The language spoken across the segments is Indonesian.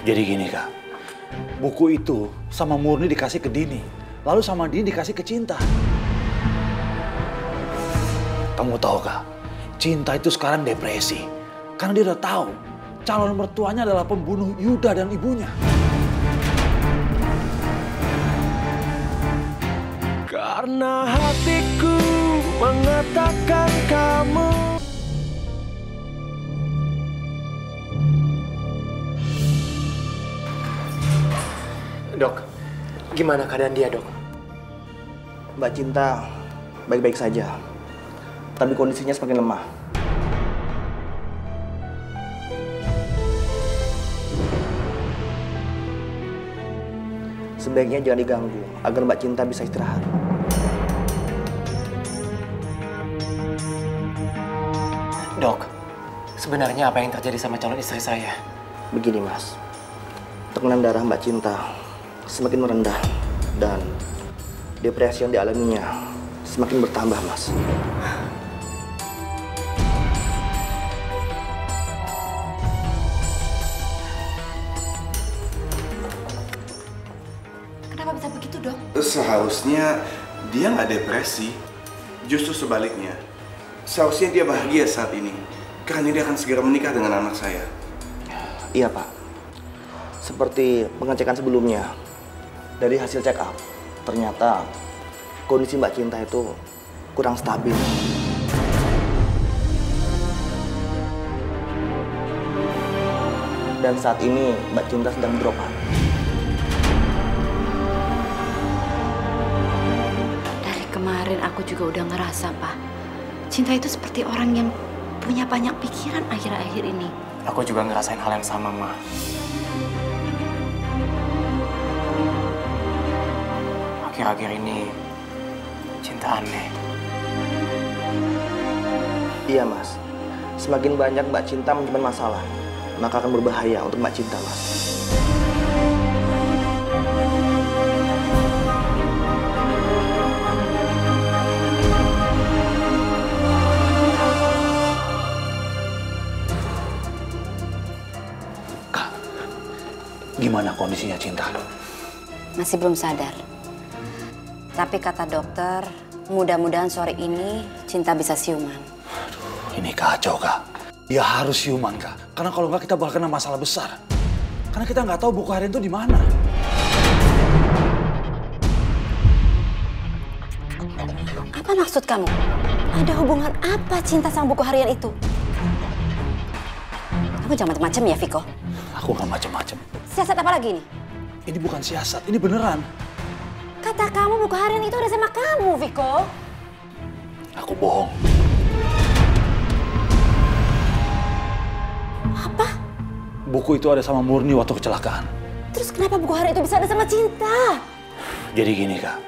Jadi gini Kak, buku itu sama Murni dikasih ke Dini, lalu sama Dini dikasih ke Cinta. Kamu tahu Kak, Cinta itu sekarang depresi karena dia udah tahu calon mertuanya adalah pembunuh Yuda dan ibunya. Karena hatiku mengatakan kamu. Dok, gimana keadaan dia, Dok? Mbak Cinta baik-baik saja, tapi kondisinya semakin lemah. Sebaiknya jangan diganggu agar Mbak Cinta bisa istirahat. Dok, sebenarnya apa yang terjadi sama calon istri saya? Begini Mas, tekanan darah Mbak Cinta semakin merendah dan depresi yang dialaminya semakin bertambah, Mas. Kenapa bisa begitu, Dok? Seharusnya dia nggak depresi, justru sebaliknya. Seharusnya dia bahagia saat ini, karena dia akan segera menikah dengan anak saya. Iya Pak, seperti pengecekan sebelumnya, dari hasil check up, ternyata kondisi Mbak Cinta itu kurang stabil. Dan saat ini Mbak Cinta sedang drop out. Dari kemarin aku juga udah ngerasa, Pak. Cinta itu seperti orang yang punya banyak pikiran akhir-akhir ini. Aku juga ngerasain hal yang sama, Ma. Akhir-akhir ini, Cinta aneh. Iya Mas, semakin banyak Mbak Cinta menyimpan masalah, maka akan berbahaya untuk Mbak Cinta, Mas. Kak, gimana kondisinya Cinta? Masih belum sadar. Tapi kata dokter, mudah-mudahan sore ini Cinta bisa siuman. Aduh, ini kacau Kak. Dia harus siuman Kak, karena kalau nggak kita bakal kena masalah besar. Karena kita nggak tahu buku harian itu di mana. Apa maksud kamu? Ada hubungan apa Cinta sama buku harian itu? Kamu jangan macam-macam ya, Viko. Aku nggak macem-macem. Siasat apa lagi nih? Ini bukan siasat, ini beneran. Kata kamu buku harian itu ada sama kamu, Viko. Aku bohong. Apa? Buku itu ada sama Murni waktu kecelakaan. Terus kenapa buku harian itu bisa ada sama Cinta? Jadi gini Kak,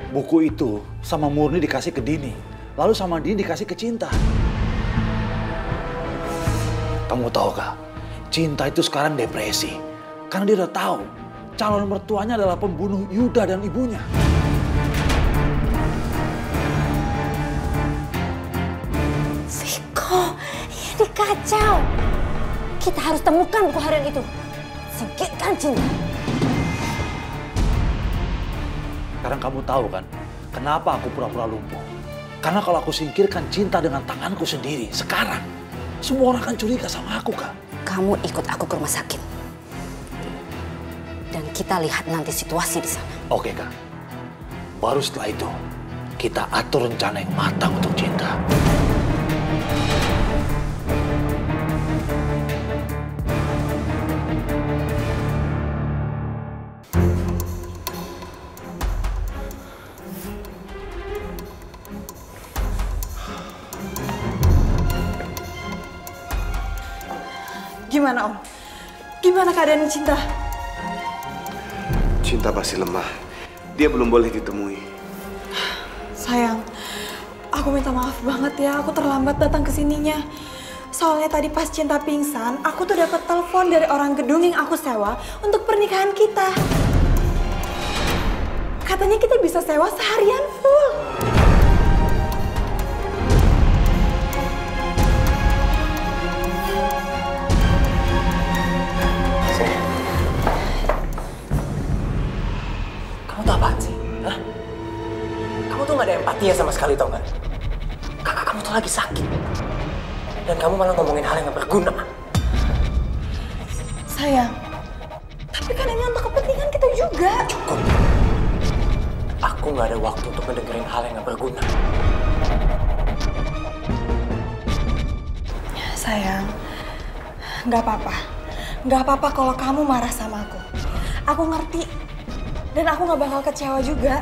buku itu sama Murni dikasih ke Dini, lalu sama Dini dikasih ke Cinta. Kamu tahu Kak, Cinta itu sekarang depresi karena dia udah tahu calon mertuanya adalah pembunuh Yuda dan ibunya. Viko, ini kacau. Kita harus temukan buku harian itu. Singkirkan Cinta. Sekarang kamu tahu kan, kenapa aku pura-pura lumpuh? Karena kalau aku singkirkan Cinta dengan tanganku sendiri, sekarang semua orang akan curiga sama aku, Kak. Kamu ikut aku ke rumah sakit. Dan kita lihat nanti situasi di sana. Oke, Kak. Baru setelah itu, kita atur rencana yang matang untuk Cinta. Gimana Om? Gimana keadaan Cinta? Cinta masih lemah. Dia belum boleh ditemui. Sayang, aku minta maaf banget ya, aku terlambat datang ke sininya. Soalnya tadi pas Cinta pingsan, aku tuh dapat telepon dari orang gedung yang aku sewa untuk pernikahan kita. Katanya kita bisa sewa seharian full. artinya sama sekali, tau nggak? Kakak kamu tuh lagi sakit. Dan kamu malah ngomongin hal yang gak berguna. Sayang, tapi kan ini untuk kepentingan kita juga. Cukup. Aku nggak ada waktu untuk mendengarin hal yang gak berguna. Sayang, nggak apa-apa. Nggak apa-apa kalau kamu marah sama aku. Aku ngerti. Dan aku nggak bakal kecewa juga.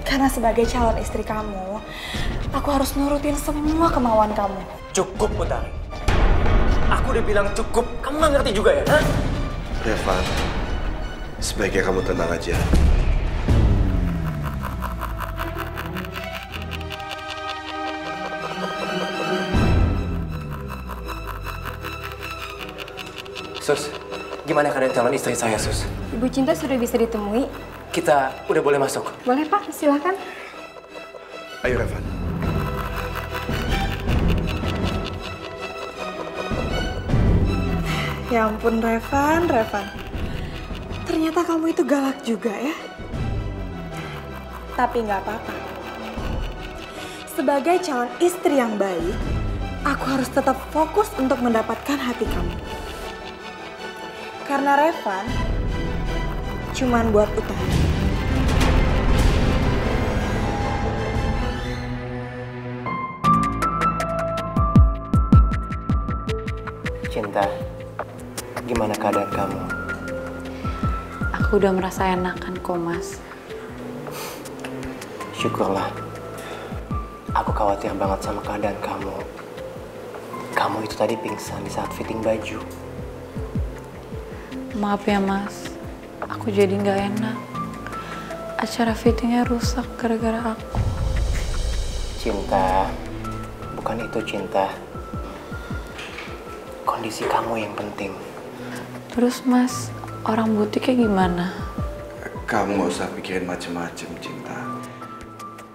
Karena sebagai calon istri kamu, aku harus nurutin semua kemauan kamu. Cukup, Utari. Aku udah bilang cukup. Kamu nggak ngerti juga ya? Hah? Revan, sebaiknya kamu tenang aja. Sus, gimana keadaan calon istri saya, Sus? Ibu Cinta sudah bisa ditemui. Kita udah boleh masuk. Boleh Pak, silahkan. Ayo Revan. Ya ampun Revan. Ternyata kamu itu galak juga ya. Tapi nggak apa-apa. Sebagai calon istri yang baik, aku harus tetap fokus untuk mendapatkan hati kamu. Karena Revan cuman buat Utari. Cinta, gimana keadaan kamu? Aku udah merasa enakan kok, Mas. Syukurlah. Aku khawatir banget sama keadaan kamu. Kamu itu tadi pingsan di saat fitting baju. Maaf ya, Mas. Aku jadi nggak enak. Acara fittingnya rusak gara-gara aku. Cinta, bukan itu cinta. Kondisi kamu yang penting. Terus, Mas, orang butiknya gimana? Kamu gak usah pikirin macem-macem, Cinta.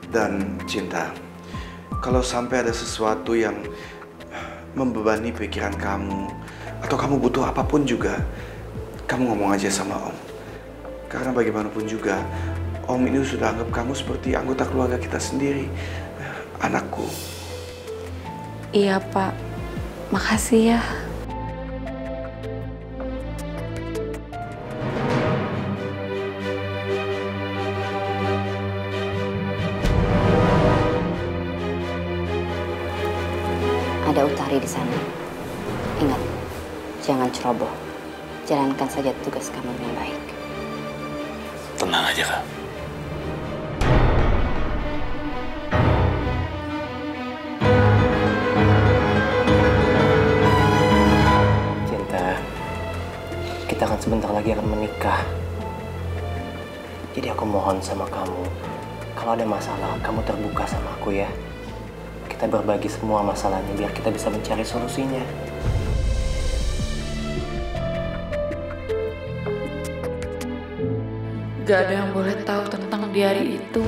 Dan Cinta, kalau sampai ada sesuatu yang membebani pikiran kamu, atau kamu butuh apapun juga, kamu ngomong aja sama Om. Karena bagaimanapun juga, Om ini sudah anggap kamu seperti anggota keluarga kita sendiri, anakku. Iya, Pak. Makasih ya. Ada Utari di sana. Ingat, jangan ceroboh. Jalankan saja tugas kamu dengan baik. Tenang aja, Kak. Cinta, kita akan sebentar lagi akan menikah. Jadi aku mohon sama kamu, kalau ada masalah, kamu terbuka sama aku ya. Kita berbagi semua masalahnya biar kita bisa mencari solusinya. Gak ada yang boleh tahu tentang diari itu.